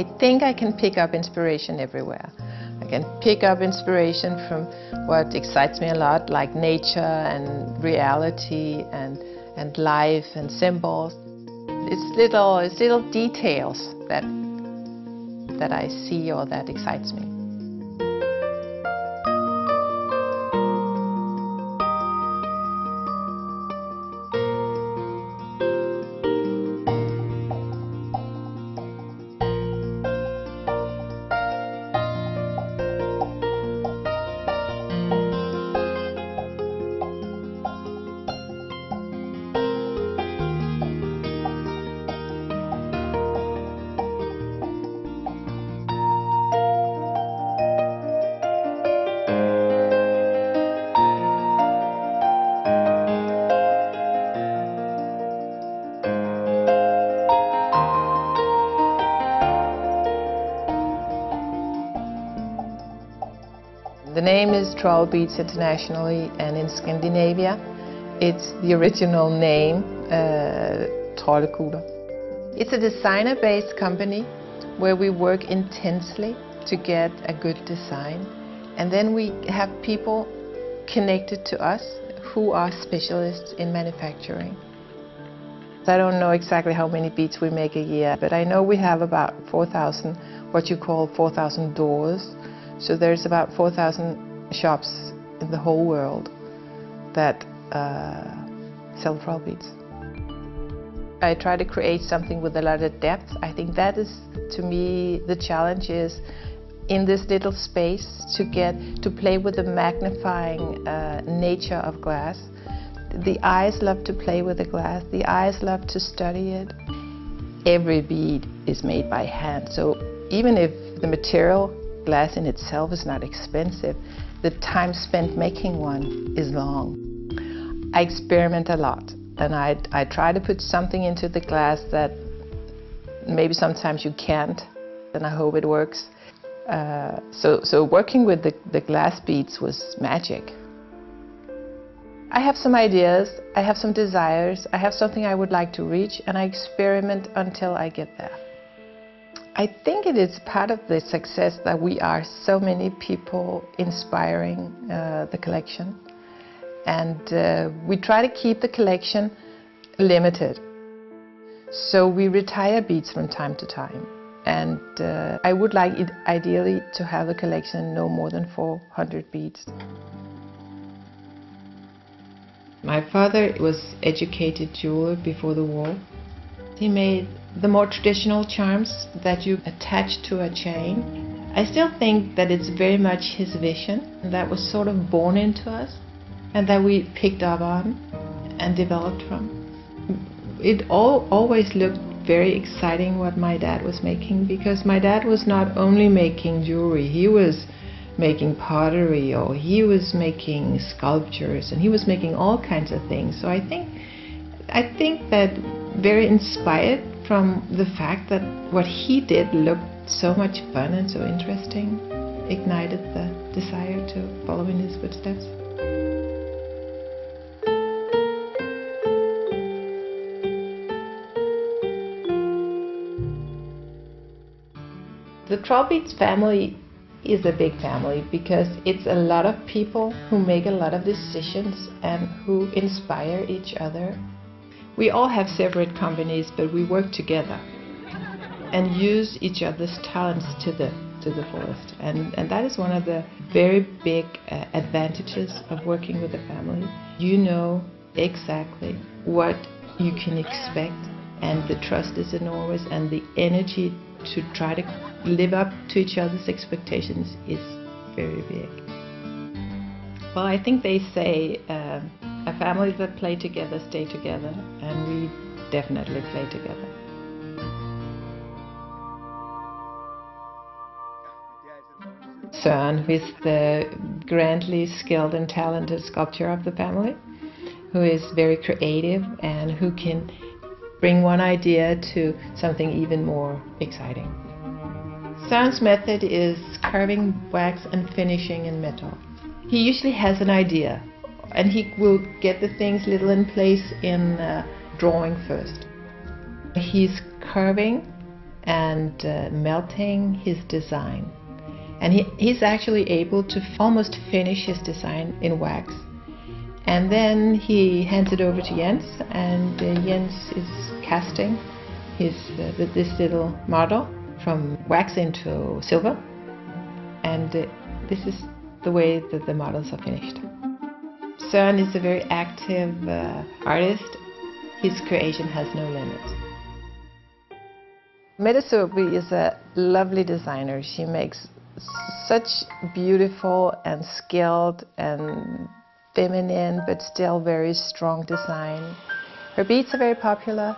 I think I can pick up inspiration everywhere. I can pick up inspiration from what excites me a lot, like nature and reality and life and symbols. It's little details that I see or that excites me. The name is Trollbeads internationally, and in Scandinavia it's the original name, Trollbead. It's a designer-based company where we work intensely to get a good design, and then we have people connected to us who are specialists in manufacturing. I don't know exactly how many beads we make a year, but I know we have about 4,000, what you call 4,000 doors. So there's about 4,000 shops in the whole world that sell Trollbeads. I try to create something with a lot of depth. I think that is, to me, the challenge is in this little space to play with the magnifying nature of glass. The eyes love to play with the glass. The eyes love to study it. Every bead is made by hand. So even if the material glass in itself is not expensive, the time spent making one is long. I experiment a lot, and I try to put something into the glass that maybe sometimes you can't, and I hope it works. So working with the glass beads was magic. I have some ideas, I have some desires, I have something I would like to reach, and I experiment until I get there. I think it is part of the success that we are so many people inspiring the collection, and we try to keep the collection limited. So we retire beads from time to time, and I would like it ideally to have the collection no more than 400 beads. My father was educated jeweler before the war. He made the more traditional charms that you attach to a chain. I still think that it's very much his vision that was sort of born into us and that we picked up on and developed from. It always looked very exciting what my dad was making, because my dad was not only making jewelry, he was making pottery, or he was making sculptures, and he was making all kinds of things. So I think that very inspired from the fact that what he did looked so much fun and so interesting, ignited the desire to follow in his footsteps. The Trollbeads family is a big family because it's a lot of people who make a lot of decisions and who inspire each other. We all have separate companies, but we work together and use each other's talents to the fullest. And that is one of the very big advantages of working with a family. You know exactly what you can expect, and the trust is enormous, and the energy to try to live up to each other's expectations is very big. Well, I think they say a family that play together stay together, and we definitely play together. Søren, who is the grandly skilled and talented sculptor of the family, who is very creative and who can bring one idea to something even more exciting. Søren's method is carving wax and finishing in metal. He usually has an idea, and he will get the things little in place in drawing first. He's carving and melting his design. And he's actually able to almost finish his design in wax. And then he hands it over to Jens, and Jens is casting this little model from wax into silver. And this is the way that the models are finished. Søren is a very active artist. His creation has no limits. Mette Soby is a lovely designer. She makes such beautiful and skilled and feminine but still very strong design. Her beads are very popular,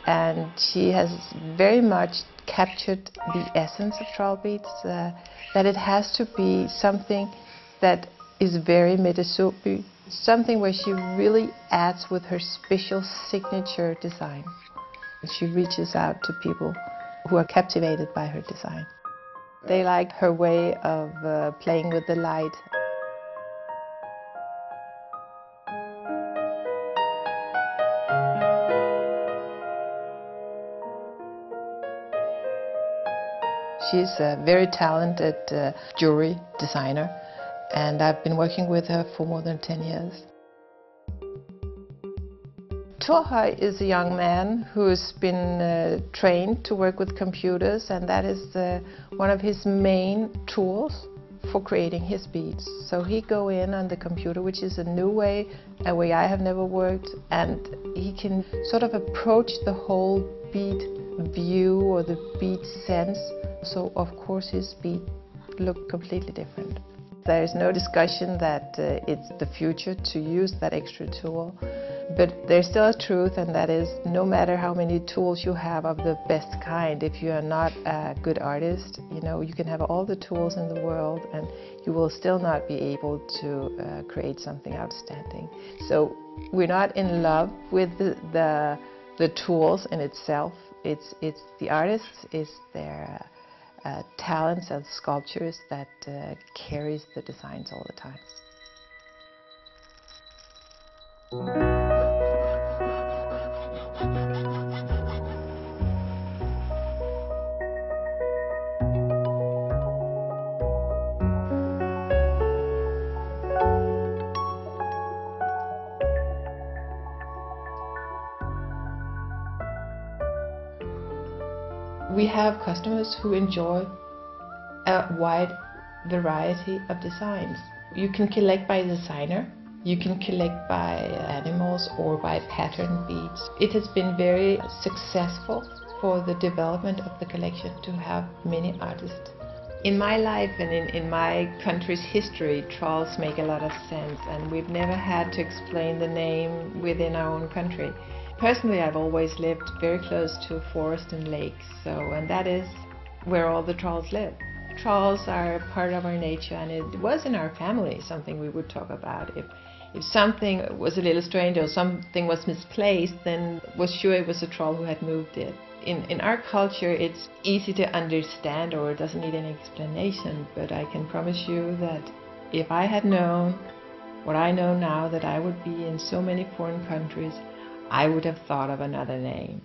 and she has very much captured the essence of Trollbeads, that it has to be something that is very Mette Soby, something where she really adds with her special signature design. She reaches out to people who are captivated by her design. They like her way of playing with the light. She's a very talented jewelry designer, and I've been working with her for more than 10 years. Tauche is a young man who's been trained to work with computers, and that is one of his main tools for creating his beads. So he go in on the computer, which is a new way, a way I have never worked, and he can sort of approach the whole bead view or the bead sense. So of course his bead look completely different. There is no discussion that it's the future to use that extra tool. But there's still a truth, and that is, no matter how many tools you have of the best kind, if you are not a good artist, you can have all the tools in the world and you will still not be able to create something outstanding. So we're not in love with the tools in itself. It's the artists, it's their talents and sculptures that carries the designs all the time. We have customers who enjoy a wide variety of designs. You can collect by designer, you can collect by animals or by pattern beads. It has been very successful for the development of the collection to have many artists. In my life and in my country's history, trolls make a lot of sense, and we've never had to explain the name within our own country. Personally, I've always lived very close to forest and lakes, and that is where all the trolls live. Trolls are a part of our nature, and it was in our family something we would talk about. If something was a little strange or something was misplaced, then was sure it was a troll who had moved it. In our culture, it's easy to understand, or it doesn't need any explanation, but I can promise you that if I had known what I know now, that I would be in so many foreign countries, I would have thought of another name.